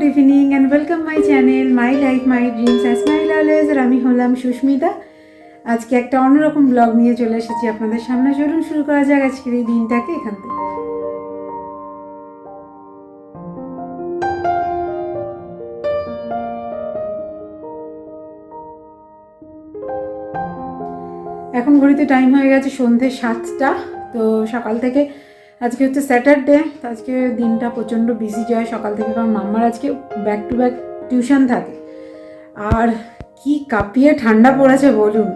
Good evening and welcome my channel my life my dreams and smile always. আর আমি হলাম সুস্মিতা। আজকে একটা অন্যরকম ব্লগ নিয়ে চলে এসেছি আপনাদের সামনে। চলুন শুরু করা যাক আজকের এই দিনটাকে এখান থেকে। এখন ঘড়িতে টাইম হয়ে গেছে সন্ধ্যে 7টা। তো সকাল থেকে আজকে হচ্ছে স্যাটারডে, তো আজকে দিনটা প্রচণ্ড বিজি যায় সকাল থেকে, কারণ মাম্মার আজকে ব্যাক টু ব্যাক টিউশন থাকে। আর কি কাঁপিয়ে ঠান্ডা পড়েছে বলুন।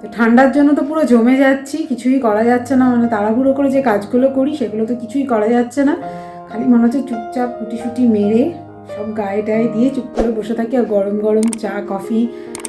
তো ঠান্ডার জন্য তো পুরো জমে যাচ্ছি, কিছুই করা যাচ্ছে না। মানে তাড়াহুড়ো করে যে কাজগুলো করি সেগুলো তো কিছুই করা যাচ্ছে না। খালি মনে হচ্ছে চুপচাপ কুটি মেরে সব গায়ে টায়ে দিয়ে চুপ করে বসে থাকি আর গরম গরম চা কফি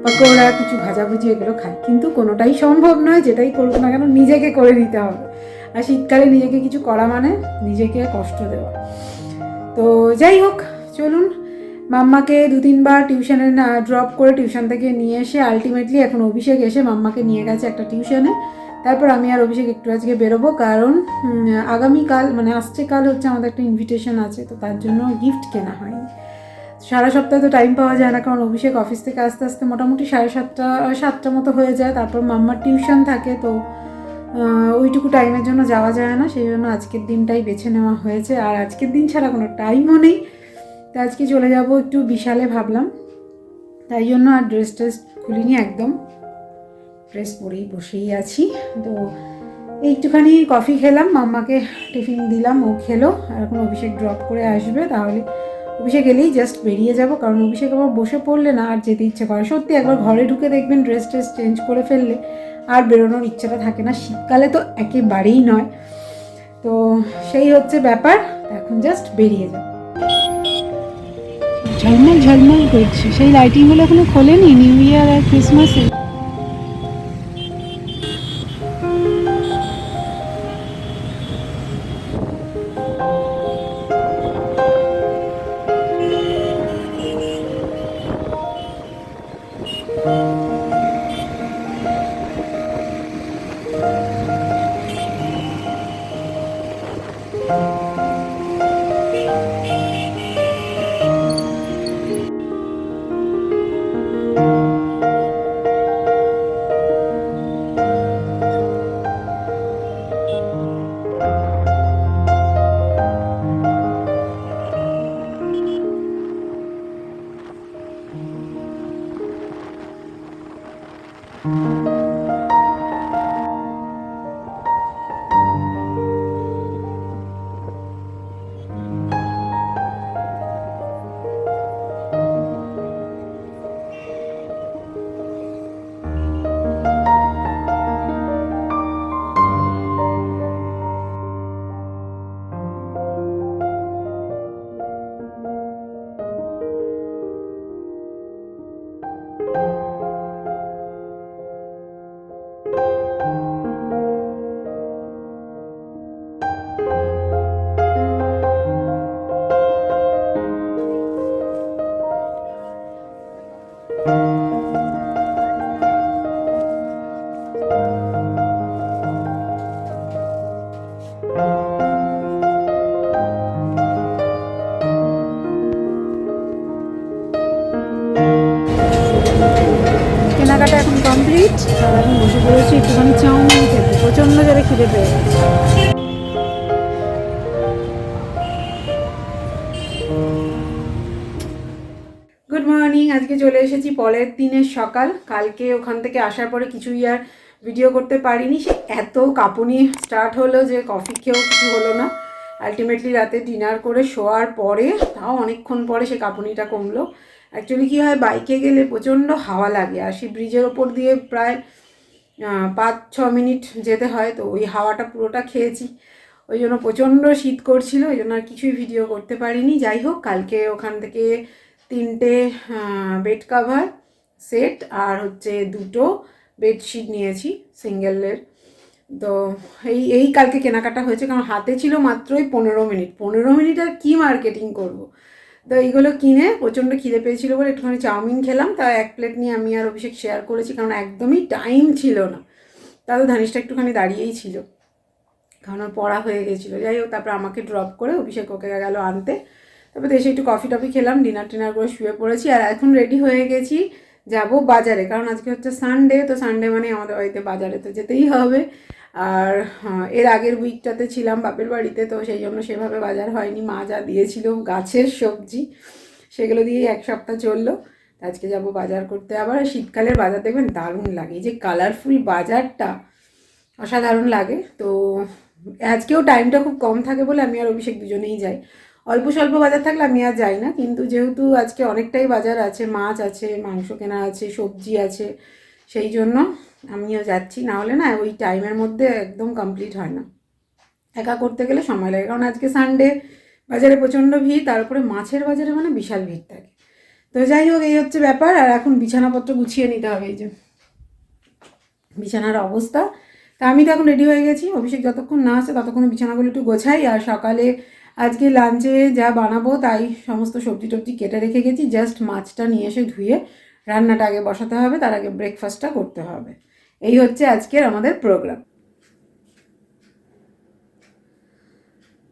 পকোড়া কিছু ভাজাভুজি এগুলো খাই। কিন্তু কোনোটাই সম্ভব নয়, যেটাই করুক না কেন নিজেকে করে নিতে হবে। আর শীতকালে নিজেকে কিছু করা মানে নিজেকে কষ্ট দেওয়া। তো যাই হোক, চলুন। মাম্মাকে 2-3 বার টিউশনে ড্রপ করে টিউশন থেকে নিয়ে এসে আলটিমেটলি এখন অভিষেক এসে মাম্মাকে নিয়ে গেছে একটা টিউশনে। তারপর আমি আর অভিষেক একটু আজকে বেরোবো, কারণ আগামীকাল মানে আসছে কাল হচ্ছে আমাদের একটা ইনভিটেশন আছে, তো তার জন্য গিফট কেনা হয়নি। সারা সপ্তাহে তো টাইম পাওয়া যায় না, কারণ অভিষেক অফিস থেকে আস্তে আস্তে মোটামুটি 7:30 মতো হয়ে যায়। তারপর মাম্মার টিউশন থাকে, তো ওইটুকু টাইমের জন্য যাওয়া যায় না। সেই জন্য আজকের দিনটাই বেছে নেওয়া হয়েছে। আর আজকের দিন ছাড়া কোনো টাইমও নেই। তো আজকে চলে যাব একটু বিশালে ভাবলাম, তাই জন্য আর ড্রেস খুলিনি, একদম ড্রেস পরেই বসেই আছি। তো একটুখানি কফি খেলাম, মাম্মাকে টিফিন দিলাম, ও খেলো। আর এখন অভিষেক ড্রপ করে আসবে, তাহলে অভিষেক এলেই জাস্ট বেরিয়ে যাব। কারণ অভিষেক আবার বসে পড়লে না আর যেতে ইচ্ছে করে। সত্যি একবার ঘরে ঢুকে দেখবেন ড্রেস চেঞ্জ করে ফেললে আর বেরোনোর ইচ্ছাটা থাকে না। শীতকালে তো একেবারেই নয়। তো সেই হচ্ছে ব্যাপার। এখন জাস্ট বেরিয়ে যাব। ঝলমল ঝলমল করছে, সেই লাইটিংগুলো এখনো খোলেনি নিউ ইয়ার আর ক্রিসমাসে। কেনাকাটা এখন কমপ্লিট। আর আমি বসে পড়েছি একটুখানি চাউমিন খেতে, প্রচণ্ড জোরে খিদে পেয়ে গেছে। Good morning. আজকে চলে এসেছি পরের দিনের সকাল। কালকে ওখান থেকে আসার পরে কিছুই আর ভিডিও করতে পারিনি। সে এত কাঁপুনি স্টার্ট হলো যে কফি খেয়েও কিছু হলো না। আলটিমেটলি রাতে ডিনার করে শোয়ার পরে, তাও অনেকক্ষণ পরে সে কাঁপুনিটা কমলো। অ্যাকচুয়ালি কী হয়, বাইকে গেলে প্রচণ্ড হাওয়া লাগে, আর সেই ব্রিজের ওপর দিয়ে প্রায় 5-6 মিনিট যেতে হয়। তো ওই হাওয়াটা পুরোটা খেয়েছি, ওই জন্য প্রচণ্ড শীত করছিল, ওই জন্য আর কিছুই ভিডিও করতে পারিনি। যাই হোক, কালকে ওখান থেকে 3টে বেড কাভার সেট আর হচ্ছে 2টো বেডশিট নিয়েছি সিঙ্গেলের। তো এই কালকে কেনাকাটা হয়েছে, কারণ হাতে ছিল মাত্রই 15 মিনিট আর কি মার্কেটিং করব। তো এইগুলো কিনে প্রচণ্ড খিদে পেয়েছিল বলে একটুখানি চাউমিন খেলাম। তা 1 প্লেট নিয়ে আমি আর অভিষেক শেয়ার করেছি, কারণ একদমই টাইম ছিল না। তাহলে ধানিসটা একটুখানি দাঁড়িয়েই ছিল, কারণ ওর পড়া হয়ে গেছিলো। যাই হোক, তারপর আমাকে ড্রপ করে অভিষেক ওকে গেল আনতে। তারপরে এসে একটু কফি টফি খেলাম, ডিনার টিনার করে শুয়ে পড়েছি। আর এখন রেডি হয়ে গেছি যাব বাজারে, কারণ আজকে হচ্ছে সানডে, তো সানডে মানে আমাদের বাড়িতে বাজারে তো যেতেই হবে। আর এর আগের উইকটাতে ছিলাম বাপের বাড়িতে, তো সেই জন্য সেভাবে বাজার হয়নি। মা যা দিয়েছিল গাছের সবজি সেগুলো দিয়েই এক সপ্তাহ চললো। আজকে যাব বাজার করতে। আবার শীতকালের বাজার দেখবেন দারুণ লাগে, এই যে কালারফুল বাজারটা অসাধারণ লাগে। তো আজকেও টাইমটা খুব কম থাকে বলে আমি আর অভিষেক দুজনেই যাই। অল্প স্বল্প বাজার থাকলে আমি আর যাই না, কিন্তু যেহেতু আজকে অনেকটাই বাজার আছে, মাছ আছে, মাংস কেনা আছে, সবজি আছে, সেই জন্য আমিও যাচ্ছি। না হলে না ওই টাইমের মধ্যে একদম কমপ্লিট হয় না, একা করতে গেলে সময় লাগে। কারণ আজকে সানডে, বাজারে প্রচণ্ড ভিড়, তারপরে মাছের বাজারে মানে বিশাল ভিড় থাকে। তো যাই হোক, এই হচ্ছে ব্যাপার। আর এখন বিছানাপত্র গুছিয়ে নিতে হবে, এই যে বিছানার অবস্থা। তা আমি তো এখন রেডি হয়ে গেছি, অভিষেক যতক্ষণ না আসে ততক্ষণে বিছানাগুলো একটু গোছাই। আর সকালে আজকে লাঞ্চে যা বানাবো তাই সমস্ত সবজি টবজি কেটে রেখে গেছি, জাস্ট মাছটা নিয়ে এসে ধুয়ে রান্নাটা আগে বসাতে হবে, তার আগে ব্রেকফাস্টটা করতে হবে। এই হচ্ছে আজকের আমাদের প্রোগ্রাম।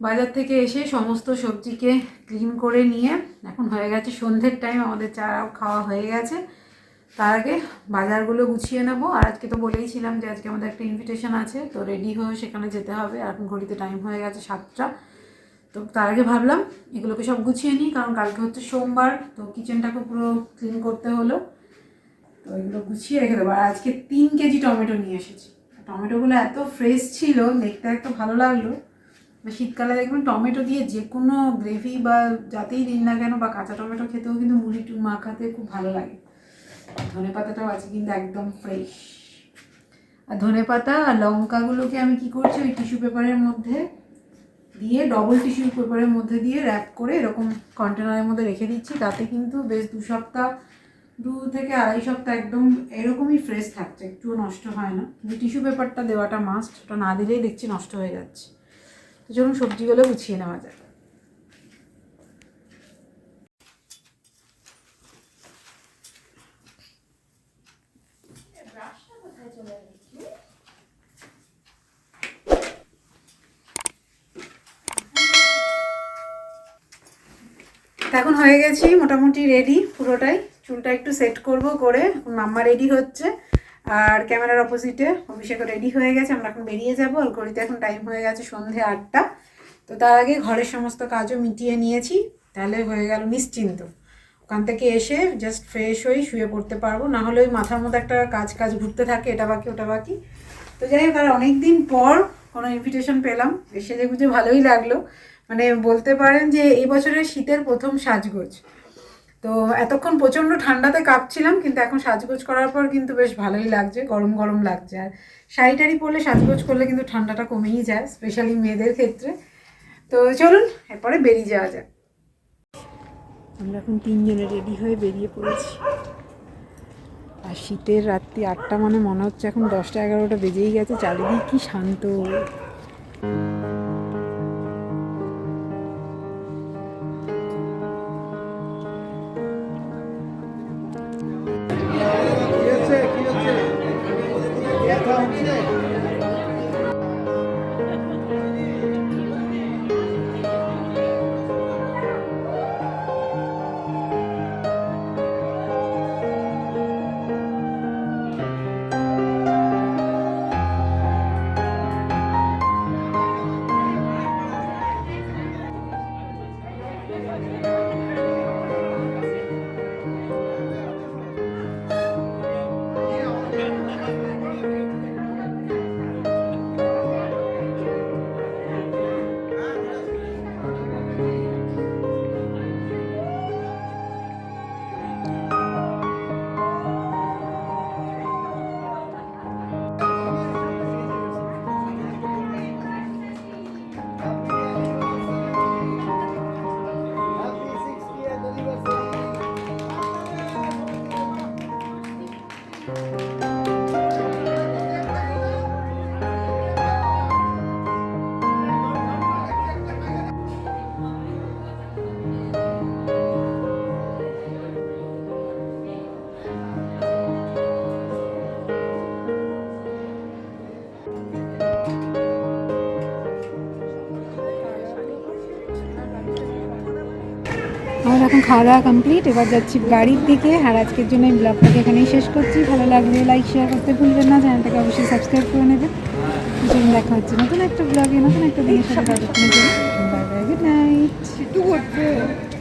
বাজার থেকে এসে সমস্ত সবজিকে ক্লিন করে নিয়ে এখন হয়ে গেছে সন্ধ্যের টাইম, আমাদের চা খাওয়া হয়ে গেছে। তার আগে বাজারগুলো গুছিয়ে নেব। আর আজকে তো বলেইছিলাম যে আজকে আমাদের একটা ইনভিটেশন আছে, তো রেডি হয়ে সেখানে যেতে হবে। আর এখন ঘড়িতে টাইম হয়ে গেছে 7টা। তো তার আগে ভাবলাম এগুলোকে সব গুছিয়ে নিই, কারণ কালকে হচ্ছে সোমবার, তো কিচেনটাকে পুরো ক্লিন করতে হলো। তো এগুলো গুছিয়ে রেখে দেবো। আর আজকে 3 কেজি টমেটো নিয়ে এসেছি। টমেটোগুলো এত ফ্রেশ ছিল, দেখতে একটু ভালো লাগলো। শীতকালে দেখবেন টমেটো দিয়ে যে কোনো গ্রেভি বা যাতেই দিন না কেন, বা কাঁচা টমেটো খেতেও কিন্তু মুড়ি মাখাতে খুব ভালো লাগে। ধনে পাতাটাও আছে কিন্তু একদম ফ্রেশ। আর ধনে পাতা আর লঙ্কাগুলোকে আমি কি করছি, ওই টিস্যু পেপারের মধ্যে দিয়ে, ডবল টিস্যু পেপারের মধ্যে দিয়ে র্যাপ করে এরকম কন্টেনারের মধ্যে রেখে দিচ্ছি। তাতে কিন্তু বেশ 2 থেকে আড়াই সপ্তাহ একদম এরকমই ফ্রেশ থাকছে, একটুও নষ্ট হয় না। কিন্তু টিস্যু পেপারটা দেওয়াটা মাস্ট, ওটা না দিলেই দেখছি নষ্ট হয়ে যাচ্ছে। তো চলুন সবজিগুলো গুছিয়ে নেওয়া যায়। এখন হয়ে গেছি মোটামুটি রেডি পুরোটাই। চুলটা একটু সেট করব, করে মাম্মা রেডি হচ্ছে। আর ক্যামেরার অপোজিটে অভিষেকও রেডি হয়ে গেছে, আমরা এখন বেরিয়ে যাবো। আর ঘড়িতে এখন টাইম হয়ে গেছে সন্ধে 8টা। তো তার আগে ঘরের সমস্ত কাজও মিটিয়ে নিয়েছি, তাহলে হয়ে গেল নিশ্চিন্ত। ওখান থেকে এসে জাস্ট ফ্রেশ হয়ে শুয়ে পড়তে পারবো, না হলে ওই মাথার মধ্যে একটা কাজ ঘুরতে থাকে, এটা বাকি ওটা বাকি। তো যাই হোক, আর অনেকদিন পর কোনো ইনভিটেশন পেলাম, সেজে গুজে ভালোই লাগলো। মানে বলতে পারেন যে এই বছরের শীতের প্রথম সাজগোজ। তো এতক্ষণ প্রচণ্ড ঠান্ডাতে কাঁপছিলাম, কিন্তু এখন সাজগোজ করার পর কিন্তু বেশ ভালোই লাগছে, গরম গরম লাগছে। আর শাড়ি টাড়ি পরলে সাজগোজ করলে কিন্তু ঠান্ডাটা কমেই যায়, স্পেশালি মেয়েদের ক্ষেত্রে। তো চলুন এরপরে বেরিয়ে যাওয়া যায়। আমরা এখন 3 জনে রেডি হয়ে বেরিয়ে পড়েছি। আর শীতের রাত্রি 8টা মানে মনে হচ্ছে এখন 10টা 11টা বেজেই গেছে, চারিদিক কি শান্ত। আমার এখন খাওয়া দাওয়া কমপ্লিট, এবার যাচ্ছি বাড়ির দিকে। আর আজকের জন্য এই ব্লগটাকে এখানেই শেষ করছি। ভালো লাগলে লাইক শেয়ার করতে ভুলবেন না, চ্যানেলটাকে অবশ্যই সাবস্ক্রাইব করে নেবেন। যেদিন দেখা হচ্ছে নতুন একটা ব্লগে, নতুন একটা দিনের সাথে। Bye bye, good night.